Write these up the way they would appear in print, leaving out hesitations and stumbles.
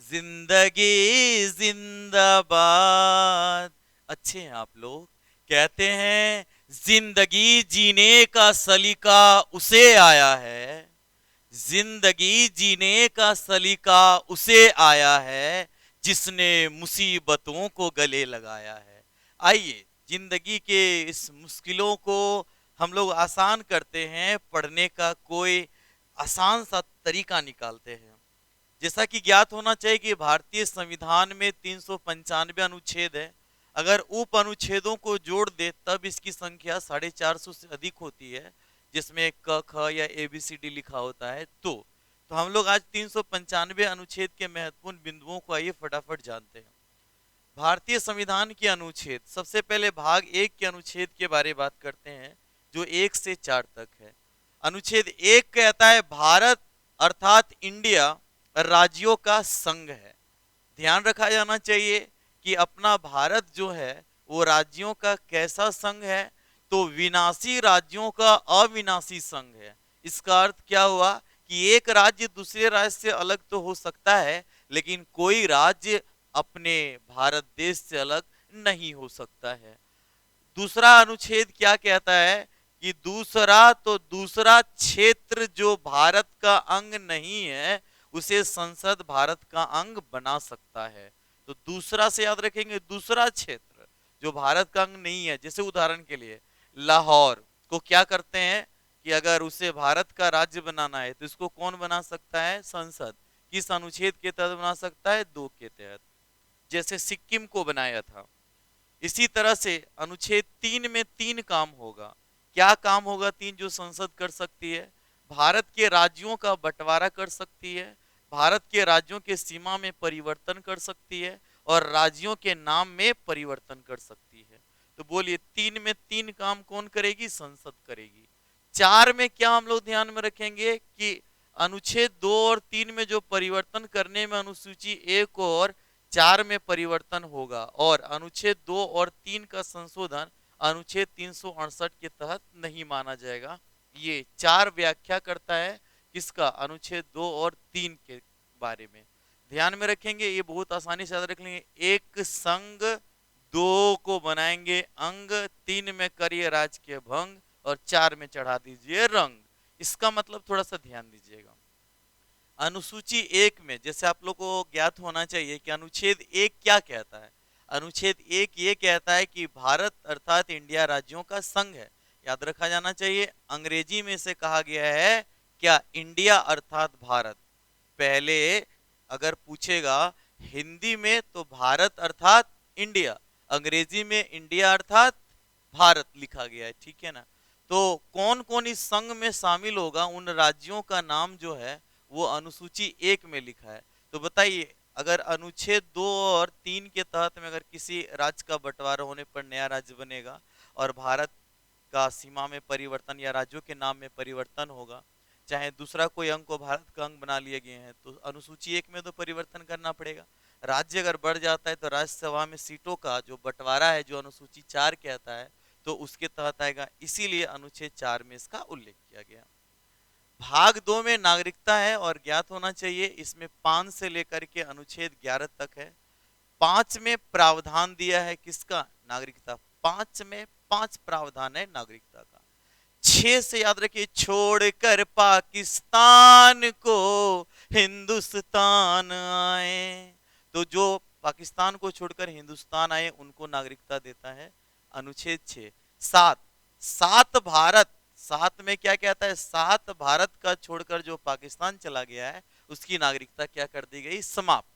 जिंदगी जिंदाबाद। अच्छे हैं आप लोग। कहते हैं जिंदगी जीने का सलीका उसे आया है। जिंदगी जीने का सलीका उसे आया है जिसने मुसीबतों को गले लगाया है। आइए जिंदगी के इस मुश्किलों को हम लोग आसान करते हैं, पढ़ने का कोई आसान सा तरीका निकालते हैं। जैसा कि ज्ञात होना चाहिए कि भारतीय संविधान में 395 अनुच्छेद है। अगर उप अनुच्छेदों को जोड़ दे तब इसकी संख्या 450 से अधिक होती है, जिसमें क ख या ए बी सी डी लिखा होता है। तो हम लोग आज 395 अनुच्छेद के महत्वपूर्ण बिंदुओं को आइए फटाफट जानते हैं। भारतीय संविधान के अनुच्छेद, सबसे पहले भाग 1 के अनुच्छेद के बारे में बात करते हैं, जो 1 से 4 तक है। अनुच्छेद 1 कहता है भारत अर्थात इंडिया राज्यों का संघ है। ध्यान रखा जाना चाहिए कि अपना भारत जो है वो राज्यों का कैसा संघ है, तो विनाशी राज्यों का अविनाशी संघ है। इसका अर्थ क्या हुआ कि एक राज्य दूसरे राज्य से अलग तो हो सकता है, लेकिन कोई राज्य अपने भारत देश से अलग नहीं हो सकता है। दूसरा अनुच्छेद क्या कहता है कि दूसरा क्षेत्र जो भारत का अंग नहीं है उसे संसद भारत का अंग बना सकता है। तो दूसरा से याद रखेंगे, दूसरा क्षेत्र जो भारत का अंग नहीं है, जैसे उदाहरण के लिए लाहौर को क्या करते हैं कि अगर उसे भारत का राज्य बनाना है तो इसको कौन बना सकता है? संसद। किस अनुच्छेद के तहत बना सकता है? 2 के तहत। जैसे सिक्किम को बनाया था। इसी तरह से अनुच्छेद 3 में 3 काम होगा। क्या काम होगा 3 जो संसद कर सकती है? भारत के राज्यों का बंटवारा कर सकती है, भारत के राज्यों के सीमा में परिवर्तन कर सकती है, और राज्यों के नाम में परिवर्तन कर सकती है। तो बोलिए 3 में 3 काम कौन करेगी? संसद करेगी। 4 में क्या हम लोग ध्यान में रखेंगे कि अनुच्छेद 2 और 3 में जो परिवर्तन करने में अनुसूची 1 और 4 में परिवर्तन होगा, और अनुच्छेद 2 और 3 का संशोधन अनुच्छेद 368 के तहत नहीं माना जाएगा। ये 4 व्याख्या करता है किसका? अनुच्छेद 2 और 3 के बारे में। ध्यान में रखेंगे, ये बहुत आसानी से याद रख लेंगे। एक संघ, 2 को बनाएंगे अंग, 3 में करिए राज के भंग, और 4 में चढ़ा दीजिए रंग। इसका मतलब थोड़ा सा ध्यान दीजिएगा। अनुसूची 1 में जैसे आप लोग को ज्ञात होना चाहिए कि अनुच्छेद 1 क्या कहता है। अनुच्छेद 1 ये कहता है कि भारत अर्थात इंडिया राज्यों का संघ है। याद रखा जाना चाहिए। अंग्रेजी में से कहा गया है क्या? इंडिया अर्थात भारत। पहले अगर पूछेगा हिंदी में तो भारत अर्थात इंडिया, अंग्रेजी में इंडिया अर्थात भारत लिखा गया है, ठीक है ना। तो कौन कौन इस संघ में शामिल होगा, उन राज्यों का नाम जो है वो अनुसूची 1 में लिखा है। तो बताइए, अगर अनुच्छेद 2 और 3 के तहत में अगर किसी राज्य का बंटवारा होने पर नया राज्य बनेगा और भारत का सीमा में परिवर्तन या राज्यों के नाम में परिवर्तन होगा, चाहे दूसरा कोई अंग को भारत का अंग बना लिए गए हैं, तो अनुसूची 1 में तो परिवर्तन करना पड़ेगा। राज्य अगर बढ़ जाता है तो राज्यसभा में सीटों का जो बंटवारा है जो अनुसूची 4 कहता है तो उसके तहत आएगा। इसीलिए अनुच्छेद 4 में इसका उल्लेख किया गया। भाग 2 में नागरिकता है, और ज्ञात होना चाहिए इसमें 5 से लेकर के अनुच्छेद 11 तक है। 5 में प्रावधान दिया है किसका? नागरिकता। 5 में 5 प्रावधान है नागरिकता का। 6 से याद रखिए, छोड़कर पाकिस्तान को हिंदुस्तान आए। तो जो पाकिस्तान को छोड़कर हिंदुस्तान आए उनको नागरिकता देता है अनुच्छेद 6। 7, 7 भारत, 7 में क्या कहता है? 7 भारत का छोड़कर जो पाकिस्तान चला गया है उसकी नागरिकता क्या कर दी गई? समाप्त।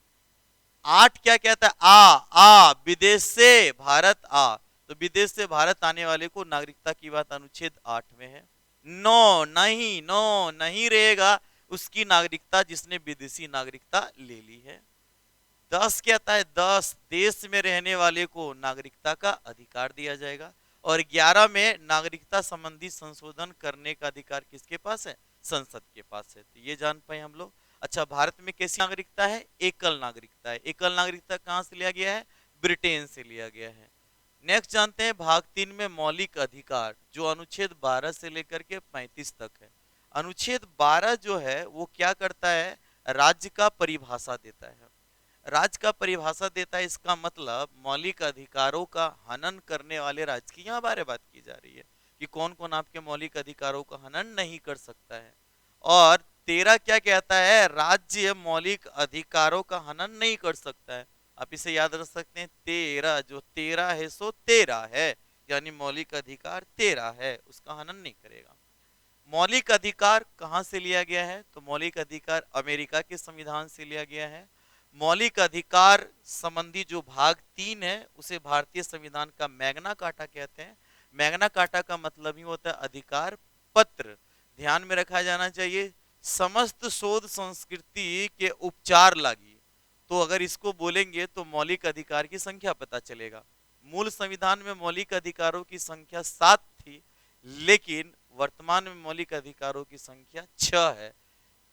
8 क्या कहता है? आ विदेश से भारत आ, तो विदेश से भारत आने वाले को नागरिकता की बात अनुच्छेद 8 में है। 9 नहीं रहेगा उसकी नागरिकता जिसने विदेशी नागरिकता ले ली है। 10 कहता है 10 देश में रहने वाले को नागरिकता का अधिकार दिया जाएगा। और 11 में नागरिकता संबंधी संशोधन करने का अधिकार किसके पास है? संसद के पास है। तो ये जान पाए हम लोग। अच्छा, भारत में कैसी नागरिकता है? एकल नागरिकता है। एकल नागरिकता कहां से लिया गया है? ब्रिटेन से लिया गया है। नेक्स्ट जानते हैं भाग 3 में मौलिक अधिकार, जो अनुच्छेद 12 से लेकर के 35 तक है। अनुच्छेद 12 जो है वो क्या करता है? राज्य का परिभाषा देता है। राज का परिभाषा देता है, इसका मतलब मौलिक अधिकारों का हनन करने वाले राज्य की यहाँ बारे बात की जा रही है कि कौन कौन आपके मौलिक अधिकारों का हनन नहीं कर सकता है। और 13 क्या कहता है, राज्य मौलिक अधिकारों का हनन नहीं कर सकता है। आप इसे याद रख सकते हैं, 13 जो 13 है सो 13 है, यानी मौलिक अधिकार 13 है, उसका हनन नहीं करेगा। मौलिक अधिकार कहां से लिया गया है, तो मौलिक अधिकार अमेरिका के संविधान से लिया गया है। मौलिक अधिकार संबंधी जो भाग 3 है उसे भारतीय संविधान का मैग्ना कार्टा कहते हैं। मैग्ना कार्टा का मतलब ही होता है अधिकार पत्र। ध्यान में रखा जाना चाहिए, समस्त शोध संस्कृति के उपचार लागी, तो अगर इसको बोलेंगे तो मौलिक अधिकार की संख्या पता चलेगा। मूल संविधान में मौलिक अधिकारों की संख्या 7 थी, लेकिन वर्तमान में मौलिक अधिकारों की संख्या 6 है।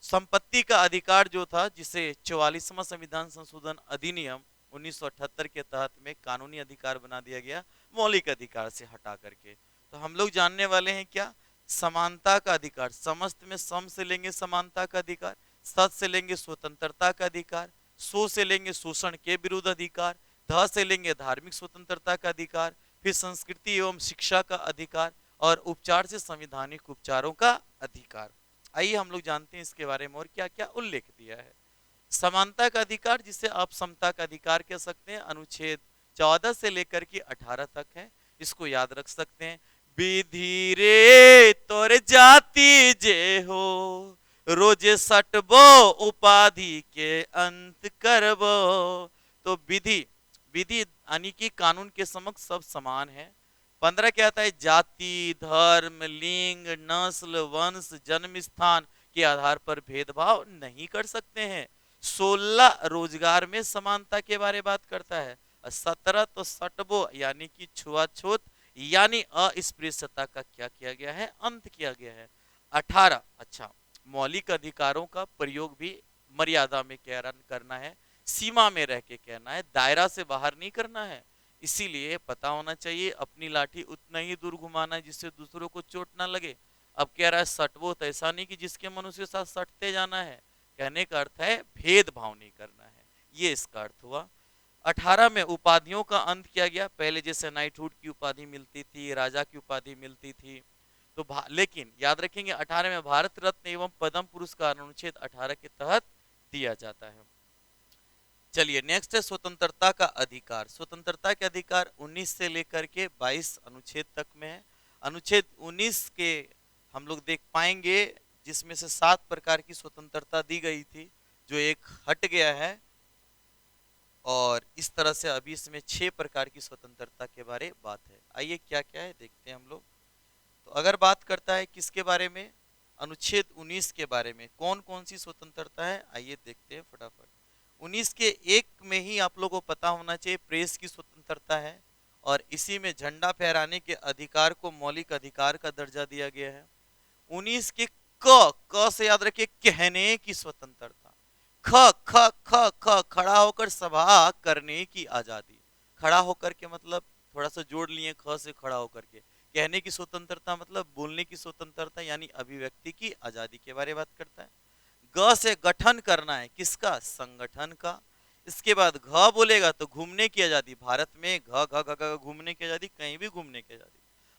संपत्ति का अधिकार जो था, जिसे 44वां संविधान संशोधन अधिनियम 1978 के तहत में कानूनी अधिकार बना दिया गया, मौलिक अधिकार से हटा करके। तो हम लोग जानने वाले हैं क्या, समानता का अधिकार, समस्त में सम से लेंगे समानता का अधिकार, सत से लेंगे स्वतंत्रता का अधिकार, सो से लेंगे शोषण के विरुद्ध अधिकार, ध से लेंगे धार्मिक स्वतंत्रता का अधिकार, फिर संस्कृति एवं शिक्षा का अधिकार, और उपचार से संवैधानिक उपचारों का अधिकार। आइए हम लोग जानते हैं इसके बारे में और क्या क्या उल्लेख दिया है। समानता का अधिकार, जिसे आप समता का अधिकार कह सकते हैं, अनुच्छेद 14 से लेकर के 18 तक है, इसको याद रख सकते हैं। विधि रे तोर जाति जे हो, रोजे सटबो उपाधि के अंत करबो। तो विधि, विधि यानी कि कानून के समक्ष सब समान है। 15 क्या आता है, जाति धर्म लिंग नस्ल वंश जन्म स्थान के आधार पर भेदभाव नहीं कर सकते हैं। 16 रोजगार में समानता के बारे बात करता है। 17 तो सटबो यानी कि छुआछूत यानी अस्पृश्यता का क्या किया गया है, अंत किया गया है। 18 अच्छा, मौलिक अधिकारों का प्रयोग भी मर्यादा में करना है, सीमा में रह के कहना है, दायरा से बाहर नहीं करना है। इसीलिए पता होना चाहिए अपनी लाठी उतना ही दूर घुमाना है जिससे दूसरों को चोट ना लगे। अब कह रहा है सटवो, तो ऐसा नहीं कि जिसके मनुष्य के साथ सटते जाना है, कहने का अर्थ है भेदभाव नहीं करना है, ये इसका अर्थ हुआ। 18 में उपाधियों का अंत किया गया। पहले जैसे नाइटहुड की उपाधि मिलती थी, राजा की उपाधि मिलती थी, तो लेकिन याद रखेंगे 18 में भारत रत्न एवं पद्म पुरस्कार अनुच्छेद 18 के तहत दिया जाता है। चलिए नेक्स्ट है स्वतंत्रता का अधिकार। स्वतंत्रता के अधिकार 19 से लेकर के 22 अनुच्छेद तक में है। अनुच्छेद 19 के हम लोग देख पाएंगे जिसमें से 7 प्रकार की स्वतंत्रता दी गई थी, जो एक हट गया है, और इस तरह से अभी इसमें 6 प्रकार की स्वतंत्रता के बारे बात है। आइए क्या क्या है देखते हैं हम लोग। तो अगर बात करता है किसके बारे में, अनुच्छेद 19 के बारे में, कौन कौन सी स्वतंत्रता है, आइए देखते हैं फटाफट। 19 के 1 में ही आप लोगों को पता होना चाहिए प्रेस की स्वतंत्रता है, और इसी में झंडा फहराने के अधिकार को मौलिक अधिकार का दर्जा दिया गया है। 19 के क से याद रखिए कहने की स्वतंत्रता। ख ख ख ख खड़ा होकर सभा करने की आजादी। खड़ा होकर के मतलब थोड़ा सा जोड़ लिए ख से, खड़ा होकर के। कहने की स्वतंत्रता मतलब बोलने की स्वतंत्रता यानी अभिव्यक्ति की आजादी के बारे में बात करता है। ग से गठन करना है, किसका, संगठन का। इसके बाद घ बोलेगा तो घूमने की आजादी। भारत में घ घ घ घ घूमने की आजादी, कहीं भी घूमने की आजादी।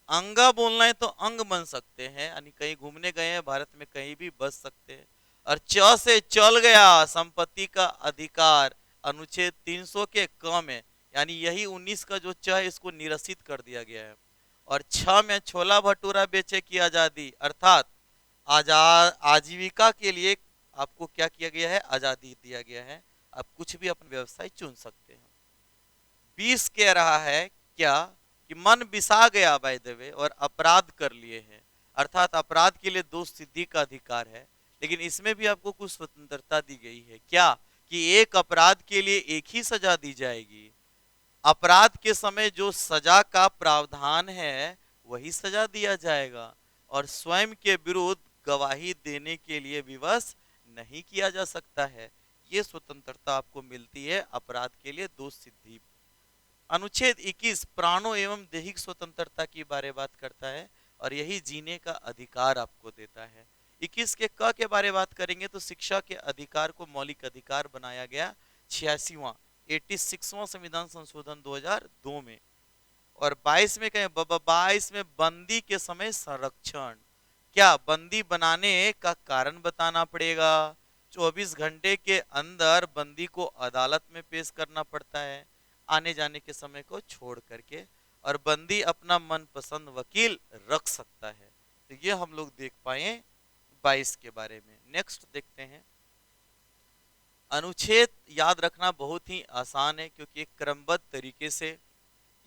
अंगा बोलना है तो अंग बन सकते हैं, यानी कहीं घूमने गए हैं भारत में, कहीं भी बस सकते हैं। और च से चल गया, संपत्ति का अधिकार, अनुच्छेद 300 के क में, यानी यही 19 का जो च है इसको निरसित कर दिया गया है। और 6 में छोला भटूरा बेचे की आजादी, अर्थात आजीविका के लिए आपको क्या किया गया है, आजादी दिया गया है, आप कुछ भी अपना व्यवसाय चुन सकते हैं। 20 कह रहा है क्या, कि मन बिसा गया बाय द वे और अपराध कर लिए हैं, अर्थात अपराध के लिए दोष सिद्धि का अधिकार है। लेकिन इसमें भी आपको कुछ स्वतंत्रता दी गई है, क्या, कि एक अपराध के लिए एक ही सजा दी जाएगी। अपराध के समय जो सजा का प्रावधान है वही सजा दिया जाएगा, और स्वयं के विरुद्ध गवाही देने के लिए विवश नहीं किया जा सकता है। ये स्वतंत्रता आपको मिलती है अपराध के लिए दोष सिद्धि। अनुच्छेद 21 प्राणों एवं दैहिक स्वतंत्रता की बारे बात करता है, और यही जीने का अधिकार आपको देता है। 21 के क के बारे बात करेंगे तो शिक्षा के अधिकार को मौलिक अधिकार बनाया गया। 86वां 86वां संविधान संशोधन 2002 में। और 22 में कहें 22 में बंदी के समय संरक्षण, क्या बंदी बनाने का कारण बताना पड़ेगा। 24 घंटे के अंदर बंदी को अदालत में पेश करना पड़ता है आने जाने के समय को छोड़ करके, और बंदी अपना मनपसंद वकील रख सकता है। तो ये हम लोग देख पाए 22 के बारे में। नेक्स्ट देखते हैं। अनुच्छेद याद रखना बहुत ही आसान है क्योंकि एक क्रमबद्ध तरीके से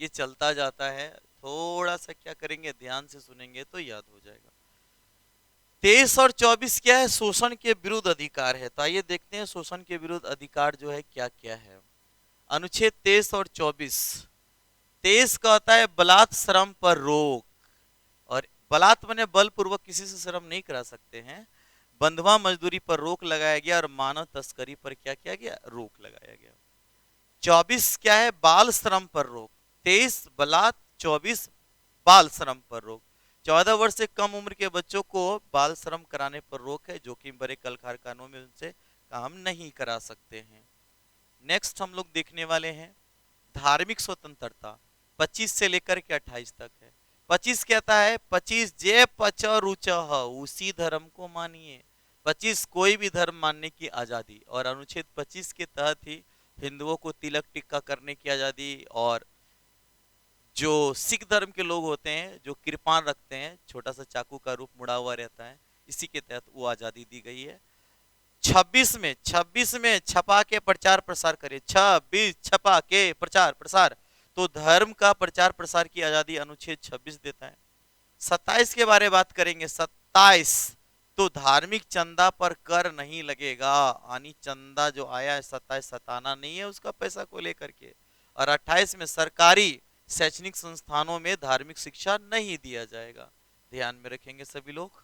ये चलता जाता है। थोड़ा सा क्या करेंगे, ध्यान से सुनेंगे तो याद हो जाएगा। 23 और 24 क्या है, शोषण के विरुद्ध अधिकार है। तो आइए देखते हैं शोषण के विरुद्ध अधिकार जो है क्या क्या है। अनुच्छेद 23 और 24। 23 का होता है बलात् श्रम पर रोक, और बलात् माने बलपूर्वक किसी से श्रम नहीं करा सकते हैं। बंधुआ मजदूरी पर रोक लगाया गया, और मानव तस्करी पर क्या किया गया, रोक लगाया गया। 24 क्या है, बाल श्रम पर रोक। 23 बलात्, 24 बाल श्रम पर रोक। 14 वर्ष से कम उम्र के बच्चों को बाल श्रम कराने पर रोक है, जोखिम भरे कल कारखानों में उनसे काम नहीं करा सकते हैं। नेक्स्ट हम लोग देखने वाले हैं धार्मिक स्वतंत्रता। 25 से लेकर के 28 तक है। 25 कहता है 25 जे पच रुचह, उसी धर्म को मानिए। 25 कोई भी धर्म मानने की आजादी, और अनुच्छेद 25 के तहत ही हिंदुओं को तिलक टिक्का करने की आजादी, और जो सिख धर्म के लोग होते हैं जो कृपान रखते हैं, छोटा सा चाकू का रूप मुड़ा हुआ रहता है, इसी के तहत वो आजादी दी गई है। 26 में छपा के प्रचार प्रसार करे। 26 छपा के प्रचार प्रसार, तो धर्म का प्रचार प्रसार की आजादी अनुच्छेद 26 देता है। 27 के बारे में बात करेंगे। 27 तो धार्मिक चंदा पर कर नहीं लगेगा, यानी चंदा जो आया है 27 सताना नहीं है उसका पैसा को लेकर के। और 28 में सरकारी शैक्षणिक संस्थानों में धार्मिक शिक्षा नहीं दिया जाएगा। ध्यान में रखेंगे सभी लोग।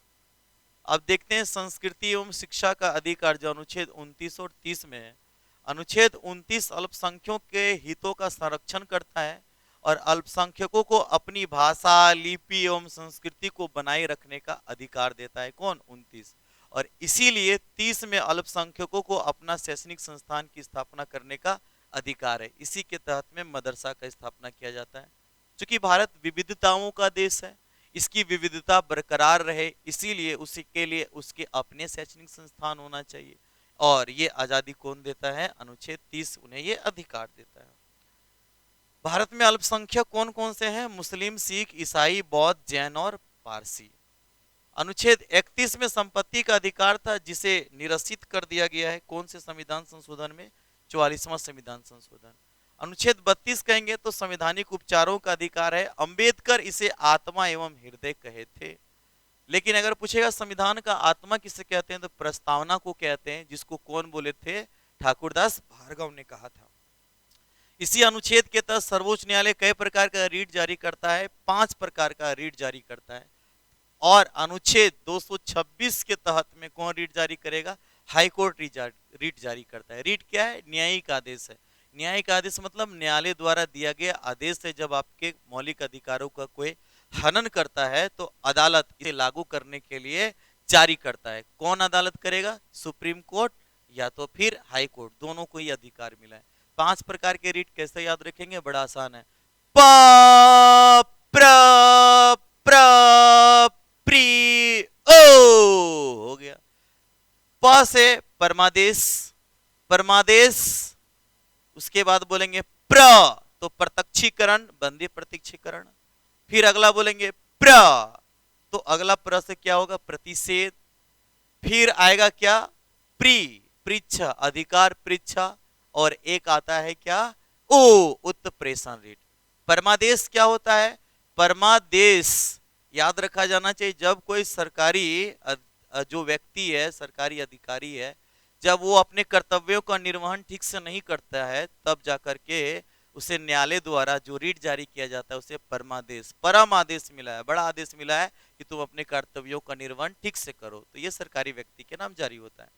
अब देखते हैं संस्कृति एवं शिक्षा का अधिकार जो अनुच्छेद 29 और 30 में है। अनुच्छेद 29 अल्पसंख्यकों के हितों का संरक्षण करता है, और अल्पसंख्यकों को अपनी भाषा, लिपि एवं संस्कृति को बनाए रखने का अधिकार देता है। कौन? 29। और इसीलिए 30 में अल्पसंख्यकों को अपना शैक्षणिक संस्थान की स्थापना करने का अधिकार है। इसी के तहत में मदरसा का स्थापना किया जाता है। चूंकि भारत विविधताओं का देश है, इसकी विविधता बरकरार रहे, इसीलिए उसी के लिए उसके अपने शैक्षणिक संस्थान होना चाहिए। और ये आजादी कौन देता है? अनुच्छेद 30 उन्हें ये अधिकार देता है। भारत में अल्पसंख्यक कौन कौन से हैं? मुस्लिम, सिख, ईसाई, बौद्ध, जैन और पारसी। अनुच्छेद 31 में संपत्ति का अधिकार था, जिसे निरसित कर दिया गया है। कौन से संविधान संशोधन में? 44वां संविधान संशोधन। अनुच्छेद 32 कहेंगे तो संवैधानिक उपचारों का अधिकार है। अंबेडकर इसे आत्मा एवं हृदय कहे थे। लेकिन अगर पूछेगा संविधान का आत्मा किसे कहते हैं, तो प्रस्तावना को कहते हैं, जिसको कौन बोले थे? ठाकुरदास भार्गव ने कहा था। इसी अनुच्छेद के तहत सर्वोच्च न्यायालय कई प्रकार का रीट जारी करता है? 5 प्रकार का रीट जारी करता है। और अनुच्छेद 226 के तहत में कौन रीट जारी करेगा? हाई कोर्ट रीट जारी करता है। रीट क्या है? न्यायिक आदेश है। न्यायिक आदेश मतलब न्यायालय द्वारा दिया गया आदेश है। जब आपके मौलिक अधिकारों का कोई हनन करता है तो अदालत इसे लागू करने के लिए जारी करता है। कौन अदालत करेगा? सुप्रीम कोर्ट या तो फिर हाई कोर्ट, दोनों को ही अधिकार मिला है। 5 प्रकार के रीट कैसे याद रखेंगे? बड़ा आसान है। प प्र प्र प्री ओ हो गया। प से परमादेश, परमादेश। उसके बाद बोलेंगे प्र तो प्रत्यक्षीकरण, बंदी प्रत्यक्षीकरण। फिर अगला बोलेंगे प्र तो अगला प्र से क्या होगा? प्रतिषेध। फिर आएगा क्या? प्री, पृच्छा, अधिकार पृच्छा। और एक आता है क्या? ओ, उत्प्रेषण रीट। परमादेश क्या होता है? परमादेश याद रखा जाना चाहिए, जब कोई सरकारी जो व्यक्ति है, सरकारी अधिकारी है, जब वो अपने कर्तव्यों का निर्वहन ठीक से नहीं करता है, तब जाकर के उसे न्यायालय द्वारा जो रीट जारी किया जाता है उसे परमादेश, परम आदेश मिला है, बड़ा आदेश मिला है कि तुम अपने कर्तव्यों का निर्वहन ठीक से करो, तो ये सरकारी व्यक्ति के नाम जारी होता है।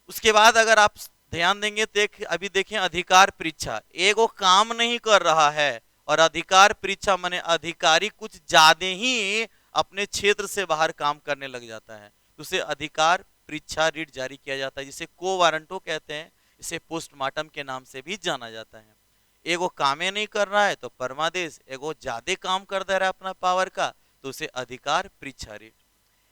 उसके बाद अगर आप ध्यान देंगे तो अभी देखें अधिकार परीक्षा, एगो काम नहीं कर रहा है और अधिकार परीक्षा माने अधिकारी कुछ ज्यादा ही अपने क्षेत्र से बाहर काम करने लग जाता है, तो उसे अधिकार परीक्षा रीट जारी किया जाता है, जिसे को वारंटो कहते हैं। इसे पोस्टमार्टम के नाम से भी जाना जाता है। एगो कामे नहीं कर रहा है तो परमादेश, एगो ज्यादा काम कर दे रहा है अपना पावर का तो उसे अधिकार परीक्षा रिट।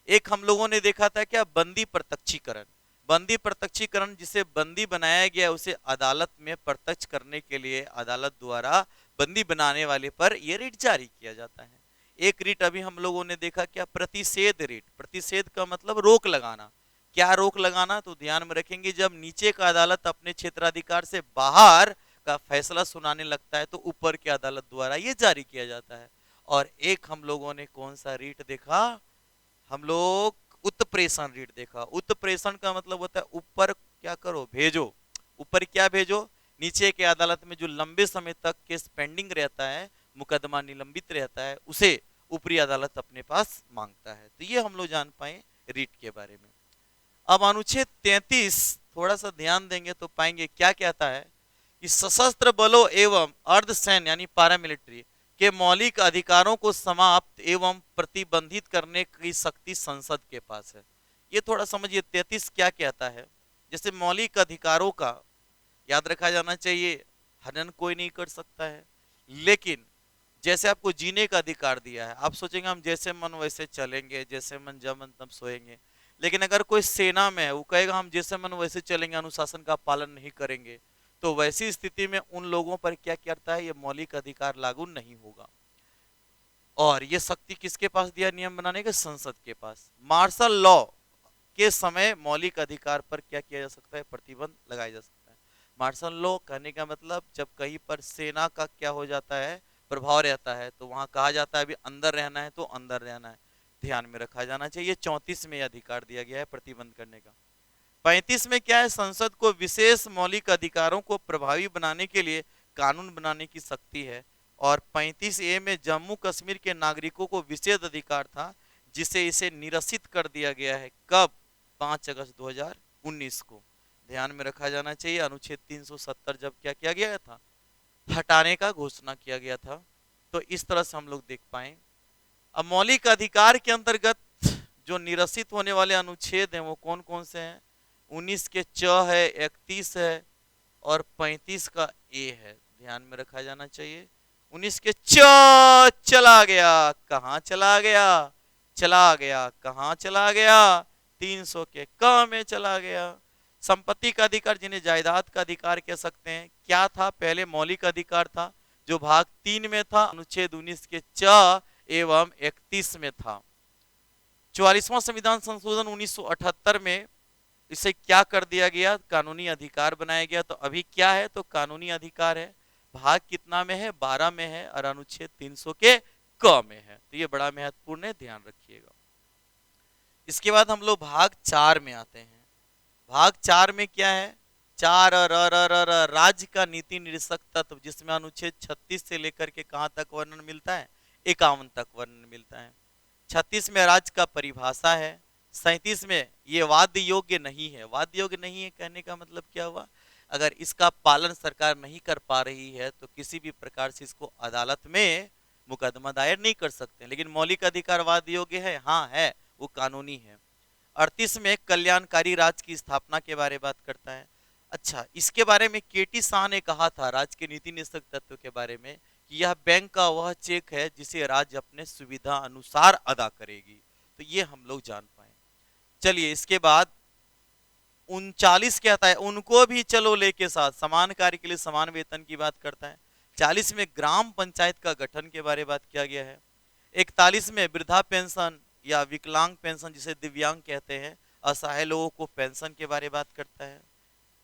एक हम लोगों ने देखा था क्या, बंदी प्रत्यक्षीकरण। बंदी प्रत्यक्षीकरण, जिसे बंदी बनाया गया उसे अदालत में प्रत्यक्ष करने के लिए अदालत द्वारा बंदी बनाने वाले पर यह रिट जारी किया जाता है। एक रिट अभी हम लोगों ने देखा क्या, प्रतिषेध रिट। प्रतिषेध का मतलब रोक लगाना। क्या रोक लगाना, तो ध्यान में रखेंगे जब नीचे का अदालत अपने क्षेत्राधिकार से बाहर का फैसला सुनाने लगता है तो ऊपर की अदालत द्वारा यह जारी किया जाता है। और एक हम लोगों ने कौन सा रीट देखा, हम लोग उत्प्रेषण रीट देखा। उत्प्रेषण का मतलब होता है ऊपर क्या करो, भेजो। ऊपर क्या भेजो, नीचे के अदालत में जो लंबे समय तक केस पेंडिंग रहता है, मुकदमा निलंबित रहता है, उसे ऊपरी अदालत अपने पास मांगता है। तो ये हम लोग जान पाए रीट के बारे में। अब अनुच्छेद 33 थोड़ा सा ध्यान देंगे तो पाएंगे क्या कहता है कि सशस्त्र बलों एवं अर्धसैन्य यानी पैरामिलिट्री के मौलिक अधिकारों को समाप्त एवं प्रतिबंधित करने की शक्ति संसद के पास है। ये थोड़ा समझिए 33 क्या कहता है। जैसे मौलिक अधिकारों का याद रखा जाना चाहिए, हनन कोई नहीं कर सकता है, लेकिन जैसे आपको जीने का अधिकार दिया है, आप सोचेंगे हम जैसे मन वैसे चलेंगे, जैसे मन जब मन तब सोएंगे। लेकिन अगर कोई सेना में है, वो कहेगा हम जैसे मन वैसे चलेंगे, अनुशासन का पालन नहीं करेंगे, तो वैसी स्थिति में उन लोगों पर क्या करता है, ये मौलिक अधिकार लागू नहीं होगा। और ये शक्ति किसके पास दिया नियम बनाने के, संसद के पास। मार्शल लॉ के समय मौलिक अधिकार पर क्या किया जा सकता है, प्रतिबंध लगाया जा सकता है। मार्शल लॉ कहने का मतलब जब कहीं पर सेना का क्या हो जाता है, प्रभाव रहता है, तो वहां कहा जाता है अभी अंदर रहना है तो अंदर रहना है, ध्यान में रखा जाना चाहिए। 34 में अधिकार दिया गया है प्रतिबंध करने का। 35 में क्या है, संसद को विशेष मौलिक अधिकारों को प्रभावी बनाने के लिए कानून बनाने की शक्ति है। और 35A में जम्मू कश्मीर के नागरिकों को विशेष अधिकार था, जिसे इसे निरसित कर दिया गया है। कब, 5 अगस्त 2019 को, ध्यान में रखा जाना चाहिए। अनुच्छेद 370 जब क्या किया गया था, हटाने का घोषणा किया गया था। तो इस तरह से हम लोग देख पाए। अब मौलिक अधिकार के अंतर्गत जो निरसित होने वाले अनुच्छेद हैं वो कौन कौन से हैं, 19 के च है, 31 है और 35 का ए है, ध्यान में रखा जाना चाहिए। 19 के च चला गया, कहां चला गया, चला गया कहां चला गया, 300 के क में चला गया। संपत्ति का अधिकार, जिन्हें जायदाद का अधिकार कह सकते हैं, क्या था, पहले मौलिक अधिकार था जो भाग 3 में था, अनुच्छेद 19 के च एवं 31 में था। 44वां संविधान संशोधन 1978 में इसे क्या कर दिया गया, कानूनी अधिकार बनाया गया। तो अभी क्या है, तो कानूनी अधिकार है, भाग कितना में है, 12 में है और अनुच्छेद 300 के क में है। तो ये बड़ा महत्वपूर्ण है, ध्यान रखिएगा। इसके बाद हम लोग भाग 4 में आते हैं। भाग 4 में क्या है, 4 राज्य का नीति निदेशक तत्व, जिसमें अनुच्छेद 36 से लेकर के कहां तक वर्णन मिलता है, 51 तक वर्णन मिलता है। 36 में राज्य का परिभाषा है। 37 में ये वाद्य योग्य नहीं है। वाद्य योग्य नहीं है कहने का मतलब क्या हुआ, अगर इसका पालन सरकार नहीं कर पा रही है तो किसी भी प्रकार से इसको अदालत में मुकदमा दायर नहीं कर सकते। लेकिन मौलिक अधिकार वाद्य योग्य है, हाँ है, वो कानूनी है। 38 में कल्याणकारी राज्य की स्थापना के बारे में बात करता है। अच्छा, इसके बारे में केटी शाह ने कहा था राज्य के नीति निदेशक तत्व के बारे में कि यह बैंक का वह चेक है जिसे राज्य अपने सुविधा अनुसार अदा करेगी। तो ये हम लोग जान पाए। चलिए इसके बाद 39 कहता है उनको भी चलो लेके साथ, समान कार्य के लिए समान वेतन की बात करता है। 40 में ग्राम पंचायत का गठन के बारे में बात किया गया है। 41 में वृद्धा पेंशन या विकलांग पेंशन, जिसे दिव्यांग कहते हैं, असहाय लोगों को पेंशन के बारे में बात करता है।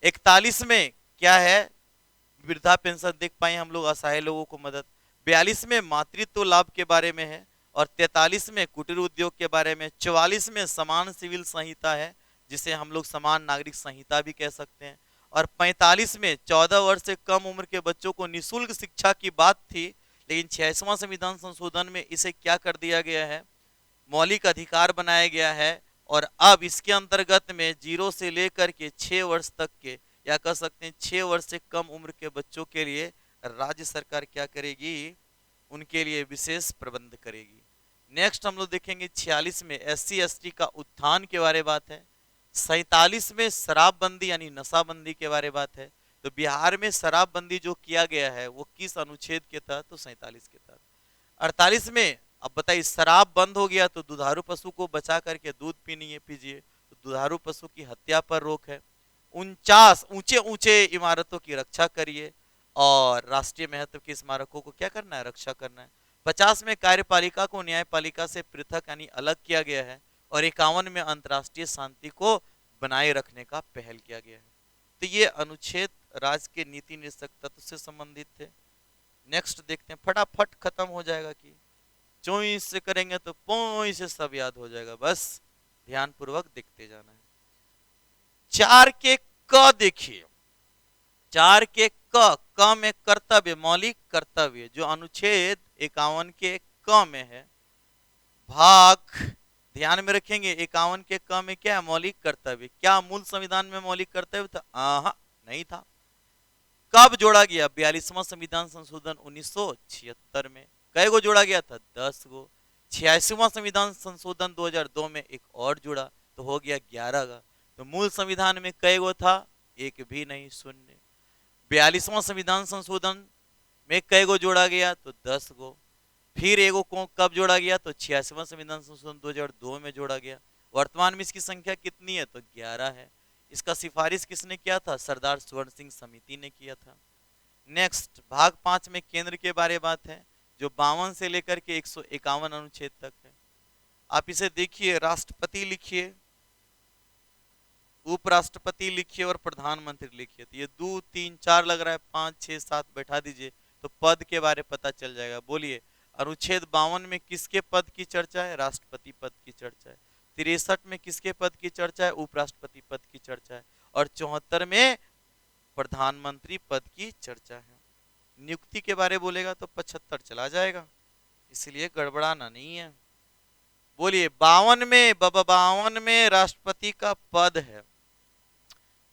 41 में क्या है, वृद्धा पेंशन देख पाए हम लोग, असहाय लोगों को मदद। 42 में मातृत्व लाभ के बारे में है और 43 में कुटीर उद्योग के बारे में। 44 में समान सिविल संहिता है, जिसे हम लोग समान नागरिक संहिता भी कह सकते हैं। और 45 में 14 वर्ष से कम उम्र के बच्चों को निःशुल्क शिक्षा की बात थी, लेकिन 86वां संविधान संशोधन में इसे क्या कर दिया गया है, मौलिक अधिकार बनाया गया है। और अब इसके अंतर्गत में 0 से लेकर के 6 वर्ष तक के, या कह सकते हैं 6 वर्ष से कम उम्र के बच्चों के लिए राज्य सरकार क्या करेगी, उनके लिए विशेष प्रबंध करेगी। नेक्स्ट हम लोग देखेंगे 46 में SC ST का उत्थान के बारे में बात है। 47 में शराबबंदी यानी नशाबंदी के बारे बात है। तो बिहार में शराबबंदी जो किया गया है वो किस अनुच्छेद के तहत? तो 47 के तहत। 48 में अब बताइए शराब बंद हो गया तो दुधारू पशु को बचा करके दूध पीनिए पीजिए, तो दुधारू पशु की हत्या पर रोक है। 49 ऊंचे ऊंचे इमारतों की रक्षा करिए और राष्ट्रीय महत्व के स्मारकों को क्या करना है? रक्षा करना है। 50 में कार्यपालिका को न्यायपालिका से पृथक यानी अलग किया गया है। और 51 में अंतर्राष्ट्रीय शांति को बनाए रखने का पहल किया गया है। तो ये अनुच्छेद राज्य के नीति निदेशक तत्व से संबंधित थे। नेक्स्ट देखते हैं, फटाफट खत्म हो जाएगा कि 24 से करेंगे तो 5 से सब याद हो जाएगा, बस ध्यान पूर्वक देखते जाना है। 4 के क देखिए, 4 के क में कर्तव्य, मौलिक कर्तव्य जो अनुच्छेद 51 के क में है। भाग ध्यान में रखेंगे, 51 के क में क्या है? मौलिक कर्तव्य। क्या मूल संविधान में मौलिक कर्तव्य था? नहीं था। कब जोड़ा गया? 42वां संविधान संशोधन 1976 में। कई गो जोड़ा गया था? 10 गो। 86वां संविधान संशोधन 2002 में एक और जुड़ा तो हो गया 11 का। तो मूल संविधान में कई गो था? एक भी नहीं, शून्य। 42वां संविधान संशोधन में कई गो जोड़ा गया? तो 10 गो। फिर एगो को कब जोड़ा गया? तो 86वां संविधान संशोधन 2002 में जोड़ा गया। वर्तमान में इसकी संख्या कितनी है? तो 11 है। इसका सिफारिश किसने किया था? सरदार स्वर्ण सिंह समिति ने किया था। नेक्स्ट भाग 5 में केंद्र के बारे बात है जो 52 से लेकर के 151 अनुच्छेद तक है। आप इसे देखिए, राष्ट्रपति लिखिए, उपराष्ट्रपति लिखिए और प्रधानमंत्री लिखिए। तो ये 2 3 4 लग रहा है, 5 6 7 बैठा दीजिए तो पद के बारे पता चल जाएगा। बोलिए, अनुच्छेद 52 में किसके पद की चर्चा है? राष्ट्रपति पद की चर्चा है। 63 में किसके पद की चर्चा है? उपराष्ट्रपति पद की चर्चा है। और 74 में प्रधानमंत्री पद की चर्चा है। नियुक्ति के बारे बोलेगा तो 75 चला जाएगा, इसलिए गड़बड़ाना नहीं है। बोलिए, 52 में राष्ट्रपति का पद है।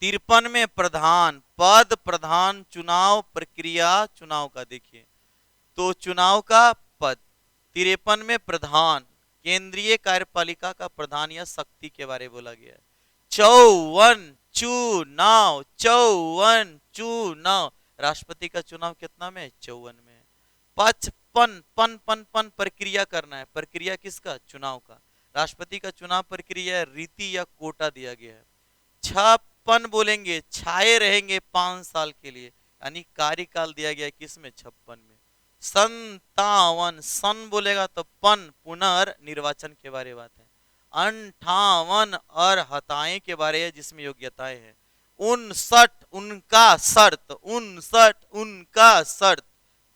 53 में प्रधान पद, प्रधान चुनाव प्रक्रिया, चुनाव का देखिए तो चुनाव का पद। 53 में प्रधान केंद्रीय कार्यपालिका का प्रधान या शक्ति के बारे बोला गया है। 54 चुनाव, 54 चुनाव, राष्ट्रपति का चुनाव कितना में? 54 में। 55 पन प्रक्रिया करना है। प्रक्रिया किसका? चुनाव का। राष्ट्रपति का चुनाव प्रक्रिया रीति या कोटा दिया गया है। 56 बोलेंगे छाए रहेंगे 5 साल के लिए, यानी कार्यकाल दिया गया है किसमें? 56 में। 57 सन बोलेगा तो पन पुनर्निर्वाचन के बारे बात है। 58 और हताएं के बारे है जिसमें योग्यताएं हैं। 59 उनका शर्त, 59 उनका शर्त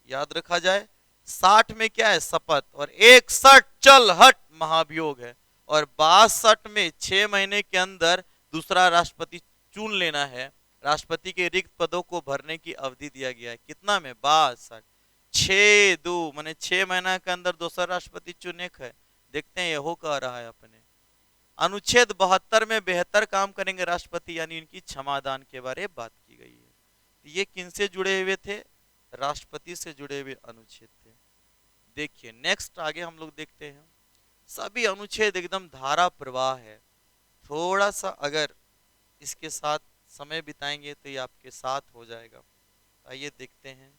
याद रखा जाए। 60 में क्या है? शपथ। और 61 चल हट महाभियोग है। और 62 में 6 महीने के अंदर दूसरा राष्ट्रपति चुन लेना है। राष्ट्रपति के रिक्त पदों को भरने की अवधि दिया गया है कितना में? 62। 6-2 माने 6 महीना के अंदर दूसरा राष्ट्रपति चुने है। देखते हैं ये हो कह रहा है अपने। अनुच्छेद 72 में बेहतर काम करेंगे राष्ट्रपति, यानी इनकी क्षमादान के बारे बात की गई है। ये किनसे जुड़े हुए थे? राष्ट्रपति से जुड़े हुए अनुच्छेद थे। देखिए नेक्स्ट आगे हम लोग देखते हैं। सभी अनुच्छेद एकदम धारा प्रवाह है। थोड़ा सा अगर इसके साथ समय बिताएंगे तो ये आपके साथ हो जाएगा। आइए देखते हैं।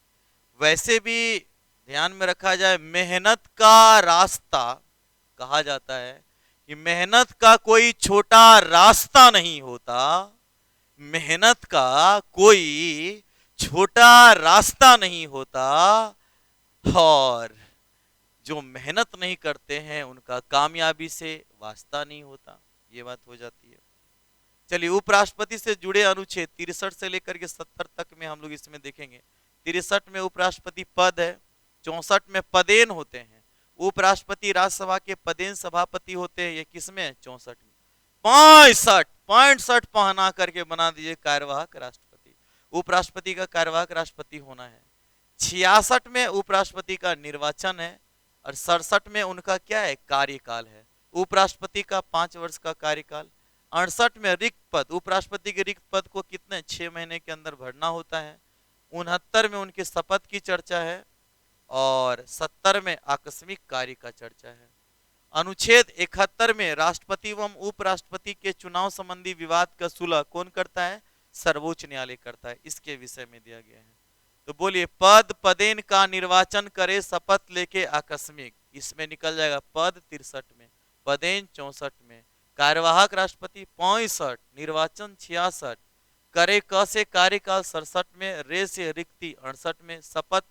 वैसे भी ध्यान में रखा जाए, मेहनत का रास्ता कहा जाता है कि मेहनत का कोई छोटा रास्ता नहीं होता। मेहनत का कोई छोटा रास्ता नहीं होता और जो मेहनत नहीं करते हैं उनका कामयाबी से वास्ता नहीं होता। ये बात हो जाती है। चलिए, उपराष्ट्रपति से जुड़े अनुच्छेद 63 से लेकर के 70 तक में हम लोग इसमें देखेंगे। 63 में उपराष्ट्रपति पद है। 64 में पदेन होते हैं। उपराष्ट्रपति राज्यसभा के पदेन सभापति होते हैं। ये किसमें? 64 में। 65 पहना करके बना दीजिए कार्यवाहक राष्ट्रपति। उपराष्ट्रपति का कार्यवाहक राष्ट्रपति होना है। 66 में उपराष्ट्रपति का निर्वाचन है। और 67 में उनका क्या है? कार्यकाल है। उपराष्ट्रपति का 5 वर्ष का कार्यकाल। 68 में रिक्त पद, उपराष्ट्रपति के रिक्त पद को कितने? 6 महीने के अंदर भरना होता है। 69 में उनके शपथ की चर्चा है। और 70 में आकस्मिक कार्य का चर्चा है। अनुच्छेद 71 में राष्ट्रपति एवं उपराष्ट्रपति के चुनाव संबंधी विवाद का सुलह कौन करता है? सर्वोच्च न्यायालय करता है। इसके विषय में दिया गया है। तो बोलिए, पद पदेन का निर्वाचन करे शपथ लेके आकस्मिक, इसमें निकल जाएगा पद 63 में, पदेन 64 में, कार्यवाहक राष्ट्रपति 65, निर्वाचन 66, करे क से कार्यकाल 67 में, रे से रिक्ति 68 में, शपथ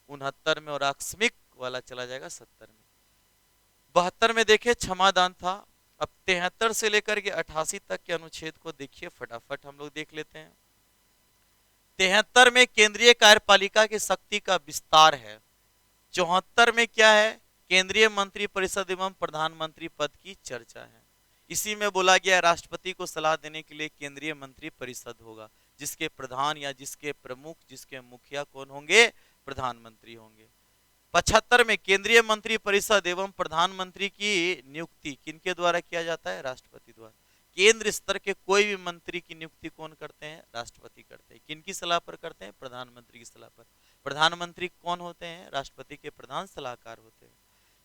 69 में और आकस्मिक वाला चला जाएगा 70 में। 72 में देखिए क्षमादान था। अब 73 से लेकर के 88 तक के अनुच्छेद को देखिए, फटाफट हम लोग देख लेते हैं। 73 में केंद्रीय कार्यपालिका की शक्ति का विस्तार है। 74 में क्या है? केंद्रीय मंत्री परिषद एवं प्रधानमंत्री पद की चर्चा है। इसी में बोला गया राष्ट्रपति को सलाह देने के लिए केंद्रीय मंत्री परिषद होगा, जिसके प्रधान या जिसके प्रमुख, जिसके मुखिया कौन होंगे? प्रधानमंत्री होंगे। 75 में केंद्रीय मंत्री परिषद एवं प्रधानमंत्री की नियुक्ति किनके द्वारा किया जाता है? राष्ट्रपति द्वारा। केंद्र स्तर के कोई भी मंत्री की नियुक्ति कौन करते हैं? राष्ट्रपति करते हैं। किनकी सलाह पर करते हैं? प्रधानमंत्री की सलाह पर। प्रधानमंत्री कौन होते हैं? राष्ट्रपति के प्रधान सलाहकार होते हैं।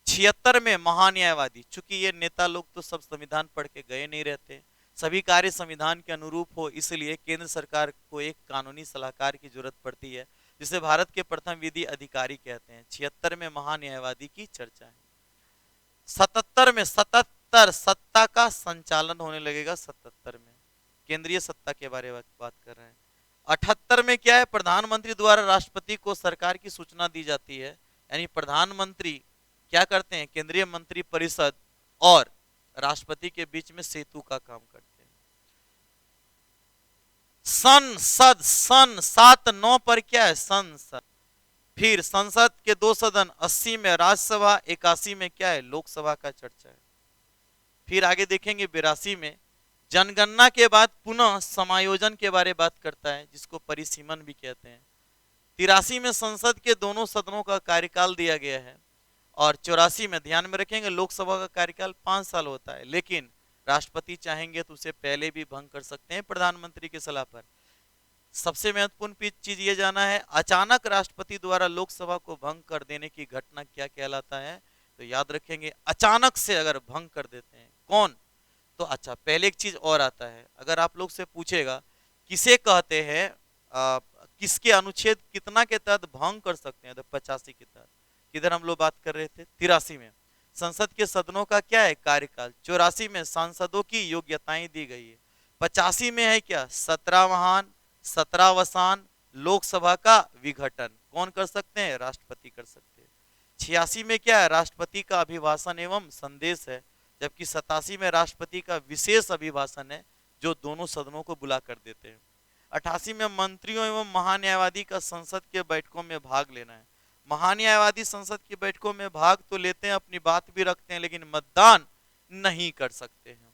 76 में महान्यायवादी, चूंकि ये नेता लोग तो सब संविधान पढ़ के गए नहीं रहते, सभी कार्य संविधान के अनुरूप हो, इसलिए केंद्र सरकार को एक कानूनी सलाहकार की जरूरत पड़ती है, जिसे भारत के प्रथम विधि अधिकारी कहते हैं। 76 में महान्यायवादी की चर्चा है। 77 में 77 सत्ता का संचालन होने लगेगा। 77 में केंद्रीय सत्ता के बारे में बात कर रहे हैं। 78 में क्या है? प्रधानमंत्री द्वारा राष्ट्रपति को सरकार की सूचना दी जाती है, यानी प्रधानमंत्री क्या करते हैं? केंद्रीय मंत्री परिषद और राष्ट्रपति के बीच में सेतु का काम करते हैं। संसद, सन 7-9 पर क्या है? संसद। फिर संसद के 2 सदन, 80 में राज्यसभा, 81 में क्या है? लोकसभा का चर्चा है। फिर आगे देखेंगे 82 में जनगणना के बाद पुनः समायोजन के बारे में बात करता है, जिसको परिसीमन भी कहते हैं। 83 में संसद के दोनों सदनों का कार्यकाल दिया गया है। और 84 में ध्यान में रखेंगे लोकसभा का कार्यकाल 5 साल होता है, लेकिन राष्ट्रपति चाहेंगे तो उसे पहले भी भंग कर सकते हैं प्रधानमंत्री की सलाह पर। सबसे महत्वपूर्ण चीज ये जाना है, अचानक राष्ट्रपति द्वारा लोकसभा को भंग कर देने की घटना क्या कहलाता है? तो याद रखेंगे, अचानक से अगर भंग कर देते हैं कौन? तो अच्छा, पहले एक चीज और आता है, अगर आप लोग से पूछेगा किसे कहते हैं, किसके अनुच्छेद कितना के तहत भंग कर सकते हैं? तो 85 के तहत। किधर हम लोग बात कर रहे थे? 83 में संसद के सदनों का क्या है? कार्यकाल। 84 में सांसदों की योग्यताएं दी गई है। 85 में है क्या? 17वां लोकसभा का विघटन कौन कर सकते हैं? राष्ट्रपति कर सकते हैं। 86 में क्या है? राष्ट्रपति का अभिभाषण एवं संदेश है, जबकि 87 में राष्ट्रपति का विशेष अभिभाषण है, जो दोनों सदनों को बुला कर देते हैं। 88 में मंत्रियों एवं महान्यायवादी का संसद के बैठकों में भाग लेना है। महान्यायवादी संसद की बैठकों में भाग तो लेते हैं, अपनी बात भी रखते हैं, लेकिन मतदान नहीं कर सकते हैं।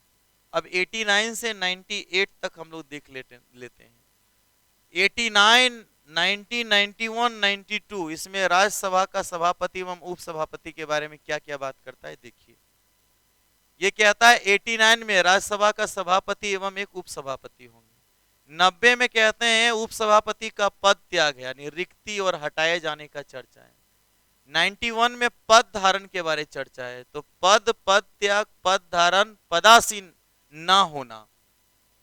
अब 89 से 98 तक हम लोग देख लेते हैं। 89, 90, 91, 92 इसमें राज्यसभा का सभापति एवं उपसभापति के बारे में क्या क्या बात करता है? देखिए, ये कहता है 89 में राज्यसभा का सभापति एवं एक उपसभापति होंगे। 90 में कहते हैं उपसभापति का पद त्याग है, यानी रिक्ति और हटाए जाने का चर्चा है। 91 में पद धारण के बारे में चर्चा है, तो पद त्याग, पद धारण, पदासीन ना होना।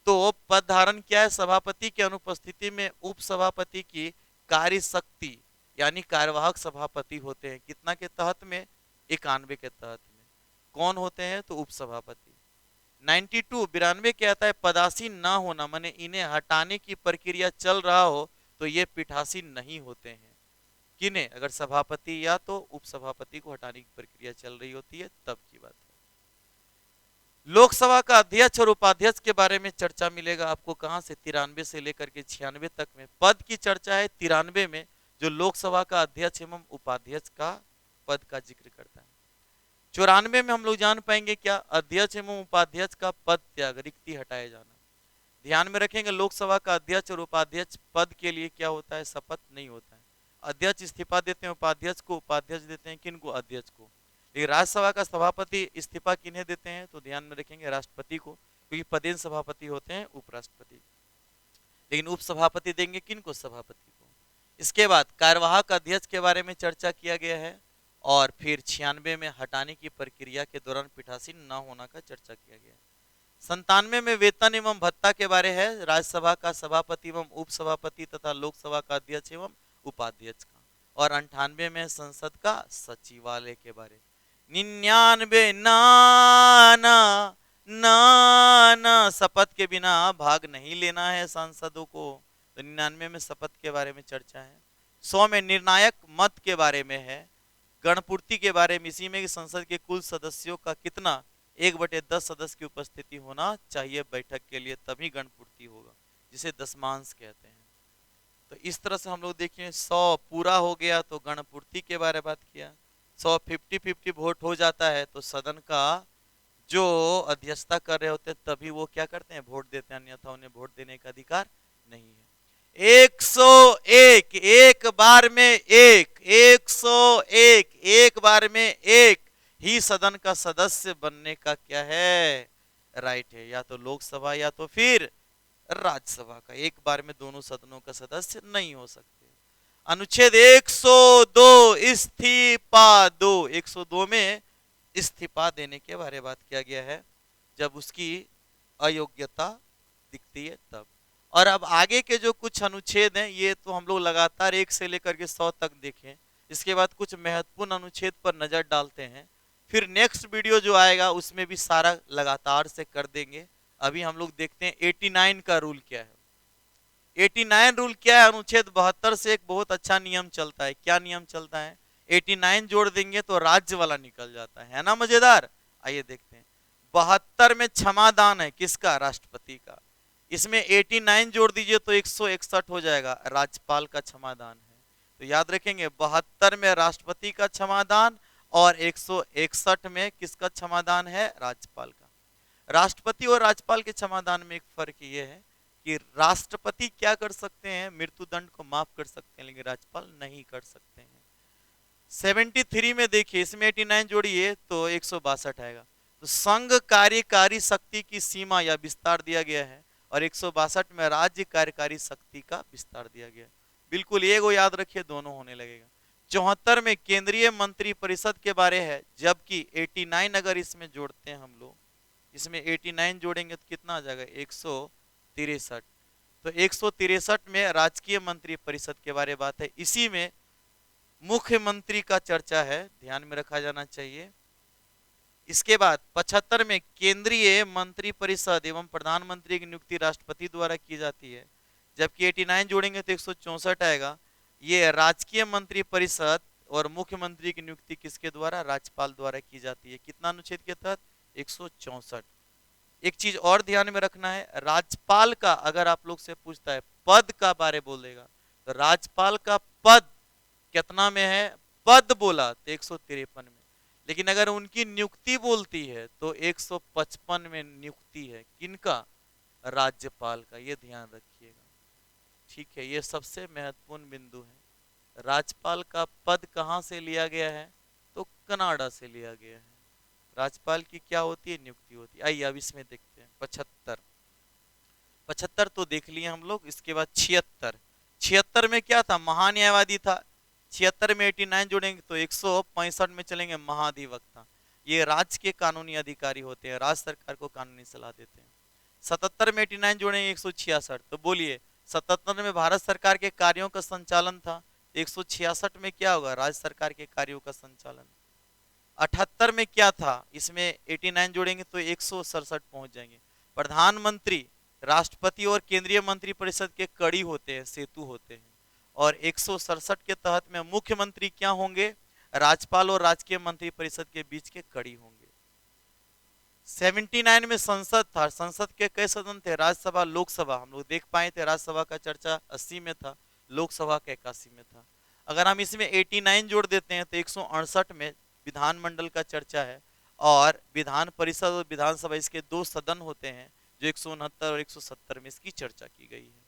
तो पद धारण क्या है? सभापति की अनुपस्थिति में उपसभापति की कार्य शक्ति, यानी कार्यवाहक सभापति होते हैं। कितना के तहत में? 91 के तहत में। कौन होते हैं? तो उपसभापति। 92 कहता है पदासीन ना होना, माने इन्हें हटाने की प्रक्रिया चल रहा हो तो ये पीठासीन नहीं होते हैं। किन्हें? अगर सभापति या तो उपसभापति को हटाने की प्रक्रिया चल रही होती है, तब की बात है। लोकसभा का अध्यक्ष और उपाध्यक्ष के बारे में चर्चा मिलेगा आपको कहां से? 93 से लेकर के 96 तक में पद की चर्चा है। 93 में जो लोकसभा का अध्यक्ष एवं उपाध्यक्ष का पद का जिक्र करता है। 94 में हम लोग जान पाएंगे क्या? अध्यक्ष एवं उपाध्यक्ष का पद त्याग, रिक्ति हटाए जाना। ध्यान में रखेंगे लोकसभा का अध्यक्ष और उपाध्यक्ष पद के लिए क्या होता है? शपथ नहीं होता है। अध्यक्ष इस्तीफा देते हैं उपाध्यक्ष को, उपाध्यक्ष देते हैं किनको? अध्यक्ष को। लेकिन राज्यसभा का सभापति इस्तीफा किन्हें देते हैं? तो ध्यान में रखेंगे राष्ट्रपति को, क्योंकि पदेन सभापति होते हैं उपराष्ट्रपति। लेकिन उपसभापति देंगे किनको? सभापति को। इसके बाद कार्यवाहक अध्यक्ष के बारे में चर्चा किया गया है, और फिर 96 में हटाने की प्रक्रिया के दौरान पीठासीन न होना का चर्चा किया गया। 97 में वेतन एवं भत्ता के बारे है, राज्यसभा का सभापति एवं उपसभापति तथा लोकसभा का अध्यक्ष एवं उपाध्यक्ष का। और 98 में संसद का सचिवालय के बारे। 99 ना शपथ के बिना भाग नहीं लेना है सांसदों को, तो 99 में शपथ के बारे में चर्चा है। 100 में निर्णायक मत के बारे में है, गणपूर्ति के बारे में इसी में संसद के कुल सदस्यों का कितना 1/10 सदस्य की उपस्थिति होना चाहिए बैठक के लिए, तभी गणपूर्ति होगा, जिसे दशमांश कहते हैं। तो इस तरह से हम लोग देखिए 100 पूरा हो गया तो गणपूर्ति के बारे में बात किया। 100 50-50 वोट हो जाता है तो सदन का जो अध्यक्षता कर रहे होते हैं तभी वो क्या करते हैं, वोट देते हैं, अन्यथा उन्हें वोट देने का अधिकार नहीं है। 101 एक बार में एक, 101 एक बार में एक ही सदन का सदस्य बनने का क्या है, राइट है, या तो लोकसभा या तो फिर राज्यसभा का। एक बार में दोनों सदनों का सदस्य नहीं हो सकते। अनुच्छेद 102 इस्तीफा दो, 102 में इस्तीफा देने के बारे में बात किया गया है जब उसकी अयोग्यता दिखती है तब। और अब आगे के जो कुछ अनुच्छेद हैं ये तो हम लोग लगातार 1 से लेकर के 100 तक देखें, इसके बाद कुछ महत्वपूर्ण अनुच्छेद पर नजर डालते हैं, फिर नेक्स्ट वीडियो जो आएगा उसमें भी सारा लगातार से कर देंगे। अभी हम लोग देखते हैं 89 का रूल क्या है। 89 रूल क्या है, अनुच्छेद 72 से एक बहुत अच्छा नियम चलता है। क्या नियम चलता है, 89 जोड़ देंगे तो राज्य वाला निकल जाता है ना, मजेदार। आइए देखते हैं। 72 में क्षमादान है, किसका, राष्ट्रपति का। इसमें 89 जोड़ दीजिए तो 161 हो जाएगा, राज्यपाल का क्षमादान है। तो याद रखेंगे 72 में राष्ट्रपति का क्षमादान और 161 में किसका क्षमादान है, राज्यपाल का। राष्ट्रपति और राज्यपाल के क्षमादान में एक फर्क ये है कि राष्ट्रपति क्या कर सकते हैं, मृत्यु दंड को माफ कर सकते हैं, लेकिन राज्यपाल नहीं कर सकते हैं। 73 में देखिए, इसमें 89 जोड़िए तो 162 आएगा। तो संघ कार्यकारी शक्ति की सीमा या विस्तार दिया गया है और 162 में राज्य कार्यकारी शक्ति का विस्तार दिया गया है। बिल्कुल ये को याद रखिए, दोनों होने लगेगा। 74 में केंद्रीय मंत्री परिषद के बारे है, जबकि 89 अगर इसमें जोड़ते हैं हम लोग, इसमें 89 जोड़ेंगे तो कितना आ जाएगा, 163। तो 163 में राजकीय मंत्री परिषद के बारे में बात है। इसी में मुख्यमंत्री का चर्चा है, ध्यान में रखा जाना चाहिए। इसके बाद 75 में केंद्रीय मंत्री परिषद एवं प्रधानमंत्री की नियुक्ति राष्ट्रपति द्वारा की जाती है, जबकि 89 जोड़ेंगे तो 164 आएगा। ये राजकीय मंत्री परिषद और मुख्यमंत्री की नियुक्ति किसके द्वारा, राज्यपाल द्वारा की जाती है। कितना अनुच्छेद के तहत, 164। एक चीज और ध्यान में रखना है, राज्यपाल का अगर आप लोग से पूछता है पद का बारे बोलेगा तो राज्यपाल का पद कितना में है, पद बोला तो 153 में, लेकिन अगर उनकी नियुक्ति बोलती है तो 155 में नियुक्ति है, किनका, राज्यपाल का। ये ध्यान रखिएगा, ठीक है। ये सबसे महत्वपूर्ण बिंदु है। राज्यपाल का पद कहां से लिया गया है, तो कनाडा से लिया गया है। राज्यपाल की क्या होती है, नियुक्ति होती है। आइए अब इसमें देखते हैं 75 तो देख लिए हम लोग। इसके बाद 76 में क्या था, महान्यायवादी था। 76 में 89 जोड़ेंगे तो 165 में चलेंगे, महाधिवक्ता। ये राज्य के कानूनी अधिकारी होते हैं, राज्य सरकार को कानूनी सलाह देते हैं। 77 में 89 जोड़ेंगे 166। तो बोलिए 77 में भारत सरकार के कार्यों का संचालन था, 166 में क्या होगा, राज्य सरकार के कार्यों का संचालन। 78 में क्या था, इसमें 89 जोड़ेंगे तो 167 पहुंच जाएंगे। प्रधानमंत्री, राष्ट्रपति और केंद्रीय मंत्री परिषद के कड़ी होते हैं, सेतु होते हैं। और 167 के तहत में मुख्यमंत्री क्या होंगे, राज्यपाल और राजकीय मंत्री परिषद के बीच के कड़ी होंगे। 79 में संसद था, संसद के कई सदन थे, राज्यसभा लोकसभा। हम लोग देख पाए थे राज्यसभा का चर्चा 80 में था, लोकसभा का 81 में था। अगर हम इसमें 89 जोड़ देते हैं तो 168 में विधानमंडल का चर्चा है। और विधान परिषद और विधानसभा इसके दो सदन होते हैं, जो 169 और 170 में इसकी चर्चा की गई है।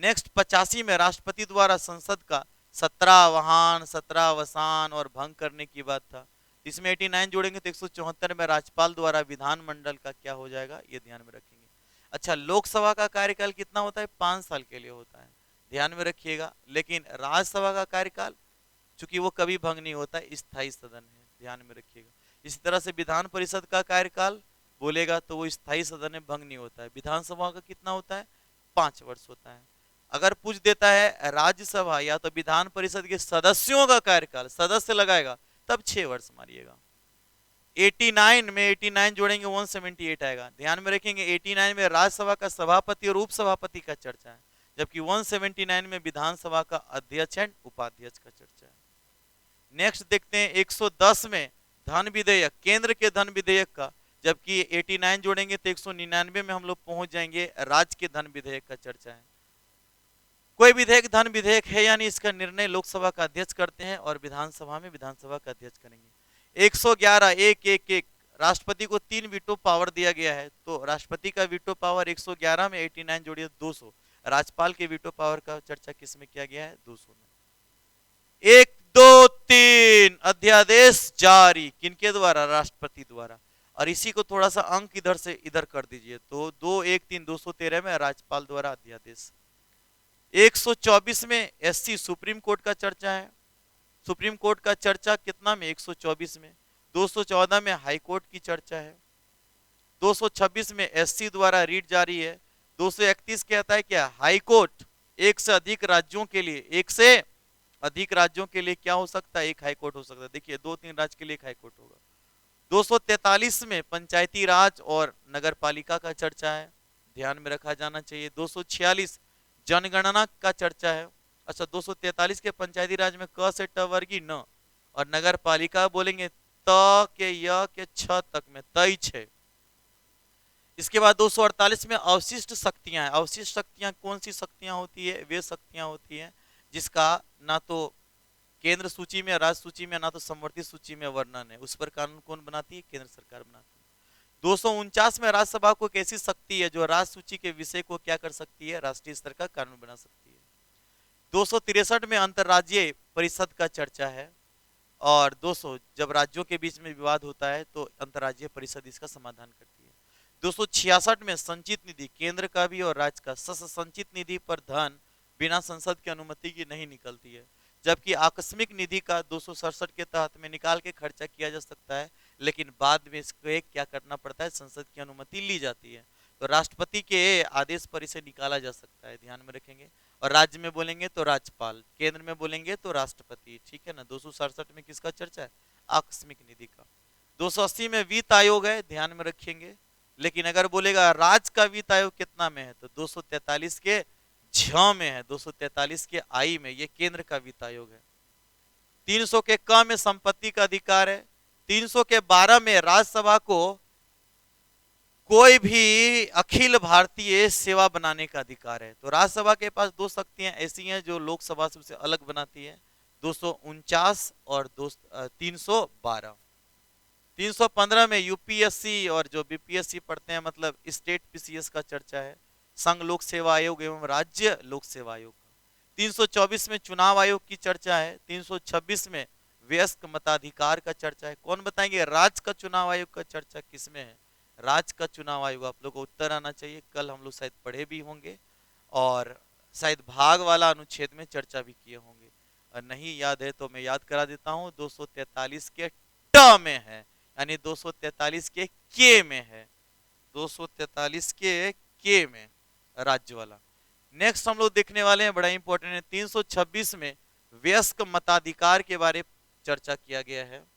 नेक्स्ट 85 में राष्ट्रपति द्वारा संसद का 17 वाहन 17 अवसान और भंग करने की बात था। इसमें 89 जोड़ेंगे तो 174 में राज्यपाल द्वारा विधानमंडल का क्या हो जाएगा, ये ध्यान में रखेंगे। अच्छा, लोकसभा का कार्यकाल कितना होता है, 5 साल के लिए होता है, ध्यान में रखिएगा। लेकिन राज्यसभा का कार्यकाल क्योंकि वो कभी भंग नहीं होता, स्थायी सदन है, ध्यान में रखिएगा। इसी तरह से विधान परिषद का कार्यकाल बोलेगा तो वो स्थायी सदन है, भंग नहीं होता है। विधानसभा का कितना होता है? 5 वर्ष होता है। अगर पूछ देता है राज्यसभा या तो विधान परिषद के सदस्यों का कार्यकाल, सदस्य लगाएगा, तब 6 वर्ष मारिएगा। 89 में 89 जोड़ेंगे 178 आएगा। ध्यान में रखेंगे 89 में राज्यसभा का सभापति और उपसभापति का चर्चा है, जबकि 179 में विधानसभा का अध्यक्ष एंड उपाध्यक्ष का चर्चा है। नेक्स्ट देखते हैं 110 में धन विधेयक, केंद्र के धन विधेयक का, जबकि 89 जोड़ेंगे तो 199 में हम लोग पहुंच जाएंगे राज्य के धन विधेयक का चर्चा है। कोई विधेयक धन विधेयक है यानी इसका निर्णय लोकसभा का अध्यक्ष करते हैं और विधानसभा में विधानसभा का अध्यक्ष करेंगे। 111 111 राष्ट्रपति को 3 वीटो पावर दिया गया है, तो राष्ट्रपति का वीटो पावर 111 में 89 जोड़िए 200। राज्यपाल के वीटो पावर का चर्चा किस में किया गया है? 200 में। 1 2 3 अध्यादेश जारी किनके द्वारा? राष्ट्रपति द्वारा। और इसी को थोड़ा सा अंक इधर से इधर कर दीजिए, तो 2 1 3 213 में राज्यपाल द्वारा अध्यादेश। 124 में एससी सुप्रीम कोर्ट का चर्चा है। सुप्रीम कोर्ट का चर्चा कितना में? 124 में। 214 में हाई कोर्ट की चर्चा है। 226 में एससी द्वारा रीट जारी है। 231 कहता है क्या? हाई कोर्ट एक से अधिक राज्यों के लिए, एक से अधिक राज्यों के लिए क्या हो सकता है? एक हाई कोर्ट हो सकता है। देखिए 2-3 राज्य के लिए एक हाई कोर्ट होगा। 243 में पंचायती राज और नगर पालिका का चर्चा है, ध्यान में रखा जाना चाहिए। 246 जनगणना का चर्चा है। अच्छा 243 के पंचायती राज में क से ट वर्गी न, और नगर पालिका बोलेंगे त के य के छ तक में, तई छे। इसके बाद 248 में अवशिष्ट शक्तियां हैं। अवशिष्ट शक्तियां कौन सी शक्तियां होती है? वे शक्तियां होती हैं जिसका ना तो केंद्र सूची में, राज्य सूची में, ना तो समवर्ती सूची में वर्णन है। उस पर कानून कौन बनाती है? केंद्र सरकार बनाती है। 249 में राज्यसभा को एक ऐसी शक्ति है जो राज्य सूची के विषय को क्या कर सकती है? राष्ट्रीय स्तर का कानून बना सकती है। 263 में अंतर्राज्यीय परिषद का चर्चा है, और 200 जब राज्यों के बीच में विवाद होता है तो अंतर्राज्यीय परिषद इसका समाधान करती है। 266 में संचित निधि, केंद्र का भी और राज्य का, संचित निधि पर धन बिना संसद की अनुमति की नहीं निकलती है, जबकि आकस्मिक निधि का 267 के तहत में निकाल के खर्चा किया जा सकता है, लेकिन बाद में इसको एक क्या करना पड़ता है? संसद की अनुमति ली जाती है। तो राष्ट्रपति के आदेश पर इसे निकाला जा सकता है, ध्यान में रखेंगे। और राज्य में बोलेंगे तो राज्यपाल, केंद्र में बोलेंगे तो राष्ट्रपति, ठीक है ना। 267 में किसका चर्चा है? आकस्मिक निधि का। 280 में वित्त आयोग है, ध्यान में रखेंगे। लेकिन अगर बोलेगा राज्य का वित्त आयोग कितना में है, तो 243 के झ में है, 243 के आई में, ये केंद्र का वित्त आयोग है। 300 के क में संपत्ति का अधिकार है। 300 के 12 में राज्यसभा को कोई भी अखिल भारतीय सेवा बनाने का अधिकार है। तो राज्यसभा के पास 2 शक्तियां ऐसी हैं जो लोकसभा से उसे अलग बनाती है, 249 और 312। 315 में यूपीएससी और जो बीपीएससी पढ़ते हैं, मतलब स्टेट पीसीएस का चर्चा है। संघ लोक सेवा आयोग एवं राज्य लोक सेवा आयोग का। 324 में चुनाव आयोग की चर्चा है। 326 में वयस्क मताधिकार का चर्चा है। कौन बताएंगे? राज्य का चुनाव आयोग का चर्चा किसमें है? राज्य का चुनाव आयोग। आप लोग को उत्तर आना चाहिए, कल हम लोग शायद पढ़े भी होंगे और शायद भाग वाला अनुच्छेद में चर्चा भी किए होंगे, और नहीं याद है तो मैं याद करा देता हूं। 243 के ट में है, यानी 243 के में है, 243 के में राज्य वाला। नेक्स्ट हम लोग देखने वाले हैं, बड़ा इंपॉर्टेंट है। 326 में वयस्क मताधिकार के बारे चर्चा किया गया है।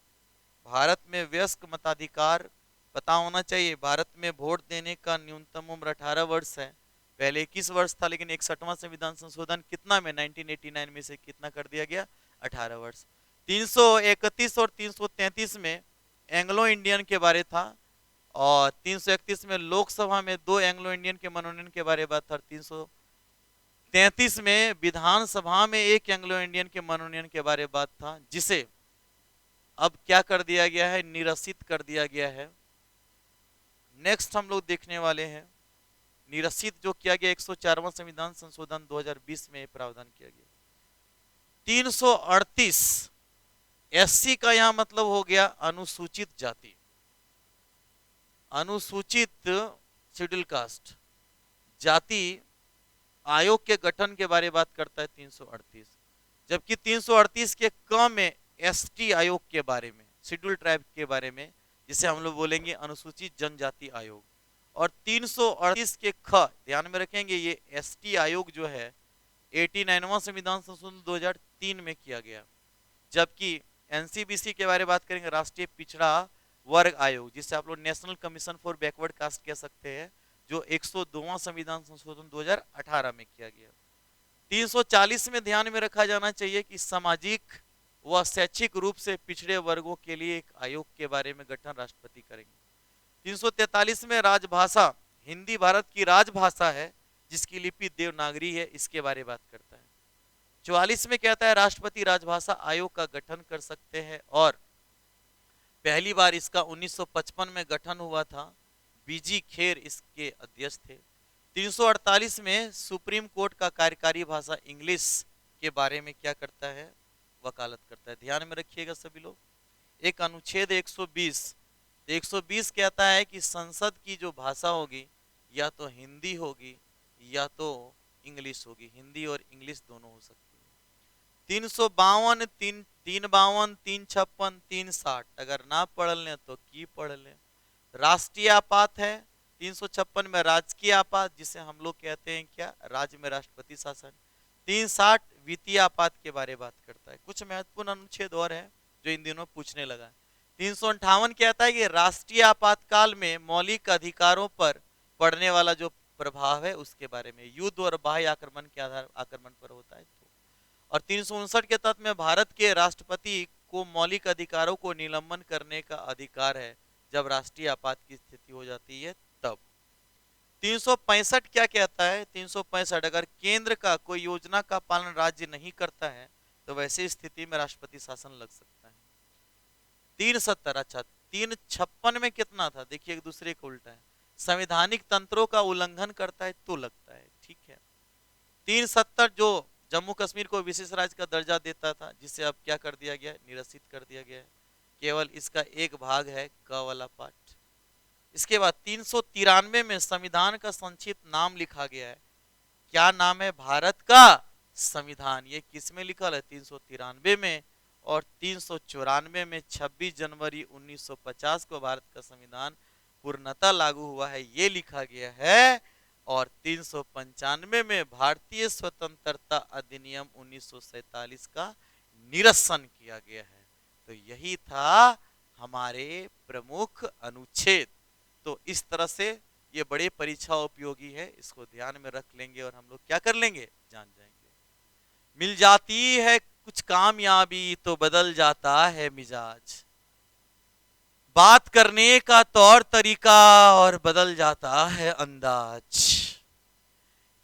भारत में वयस्क मताधिकार पता होना चाहिए। भारत में वोट देने का न्यूनतम उम्र 18 वर्ष है। पहले 21 वर्ष था, लेकिन 61वां संविधान संशोधन कितना में 1989 में से कितना कर दिया गया? 18 वर्ष। 331 और 333 में एंग्लो इंडियन के बारे था, और 331 में लोकसभा में 2 एंग्लो इंडियन के मनोनयन के बारे बात था। 333 में विधानसभा में 1 एंग्लो इंडियन के मनोनयन के बारे बात था, जिसे अब क्या कर दिया गया है? निरसित कर दिया गया है। नेक्स्ट हम लोग देखने वाले हैं, निरसित जो किया गया 104वां संविधान संशोधन 2020 में प्रावधान किया गया। 338 एससी का यहां मतलब हो गया अनुसूचित जाति, अनुसूचित शेड्यूल कास्ट जाति आयोग के गठन के बारे बात करता है 338। जबकि 338 के क में एसटी आयोग के बारे में, शेड्यूल ट्राइब के बारे में, जिसे हम लोग बोलेंगे अनुसूचित जनजाति आयोग। और 338 के ख, ध्यान में रखेंगे, ये एसटी आयोग जो है 89वां संविधान संशोधन 2003 में किया गया। जबकि एनसीबीसी के बारे में बात करेंगे, राष्ट्रीय पिछड़ा वर्ग आयोग, जिसे आप लोग national commission for backward caste कह सकते हैं, जो 102वां संविधान संशोधन 2018 में किया गया। 340 में ध्यान में रखा जाना चाहिए कि सामाजिक व शैक्षिक रूप से पिछड़े वर्गों के लिए एक आयोग के बारे में गठन राष्ट्रपति करेंगे। 343 में राजभाषा, हिंदी भारत की राजभाषा है जिसकी लिपि देवनागरी है, इसके बारे में बात करता है। 44 में कहता है राष्ट्रपति राजभाषा आयोग का गठन कर सकते हैं और पहली बार इसका 1955 में गठन हुआ था। बीजी खेर इसके अध्यक्ष थे। 348 में सुप्रीम कोर्ट का कार्यकारी भाषा इंग्लिश के बारे में क्या करता है, वकालत करता है। ध्यान में रखिएगा सभी लोग। एक अनुच्छेद 120, 120 कहता है कि संसद की जो भाषा होगी या तो हिंदी होगी या तो इंग्लिश होगी, हिंदी और इंग्लिश दोनों हो सकती है। 352, 352, 356, 360 अगर ना पढ़ लें तो की पढ़ लें। राष्ट्रीय आपात है 356 में, राजकीय आपात जिसे हम लोग कहते हैं क्या, राज्य में राष्ट्रपति शासन। 360 वित्तीय आपात के बारे में बात करता है। कुछ महत्वपूर्ण अनुच्छेद और है जो इन दिनों पूछने लगा। 358 कहता है कि राष्ट्रीय आपातकाल में मौलिक अधिकारों पर पड़ने वाला जो प्रभाव है उसके बारे में, युद्ध और बाह्य आक्रमण के आधार आक्रमण पर होता है तो। और 359 के तहत में भारत के राष्ट्रपति को मौलिक अधिकारों को निलंबन करने का अधिकार है जब राष्ट्रीय आपात की स्थिति हो जाती है तब। 365 क्या कहता है, 365 अगर केंद्र का कोई योजना का पालन राज्य नहीं करता है तो वैसी स्थिति में राष्ट्रपति शासन लग सकता है। 370, अच्छा 356 में कितना था, देखिए एक दूसरे को उल्टा है, संवैधानिक तंत्रों का उल्लंघन करता है तो लगता है, ठीक है। 370 जो जम्मू कश्मीर को विशेष राज्य का दर्जा देता था, जिसे अब क्या कर दिया गया, निरसित कर दिया गया है, केवल इसका एक भाग है क वाला पार्ट। इसके बाद 393 में संविधान का संक्षिप्त नाम लिखा गया है, क्या नाम है, भारत का संविधान। ये किस में लिखा है, 393 में। और 394 में 26 जनवरी 1950 को भारत का संविधान पूर्णतः लागू हुआ है, ये लिखा गया है। और 395 में भारतीय स्वतंत्रता अधिनियम 1947 का निरसन किया गया है। तो यही था हमारे प्रमुख अनुच्छेद। तो इस तरह से ये बड़े परीक्षा उपयोगी है, इसको ध्यान में रख लेंगे और हम लोग क्या कर लेंगे, जान जाएंगे। मिल जाती है कुछ कामयाबी तो बदल जाता है मिजाज, बात करने का तौर तरीका और बदल जाता है अंदाज।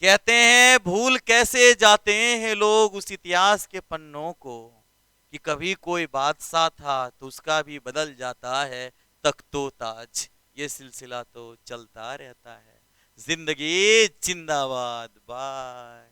कहते हैं भूल कैसे जाते हैं लोग उस इतिहास के पन्नों को कि कभी कोई बादशाह था तो उसका भी बदल जाता है तख्तो ताज। ये सिलसिला तो चलता रहता है। जिंदगी जिंदाबाद। बाय।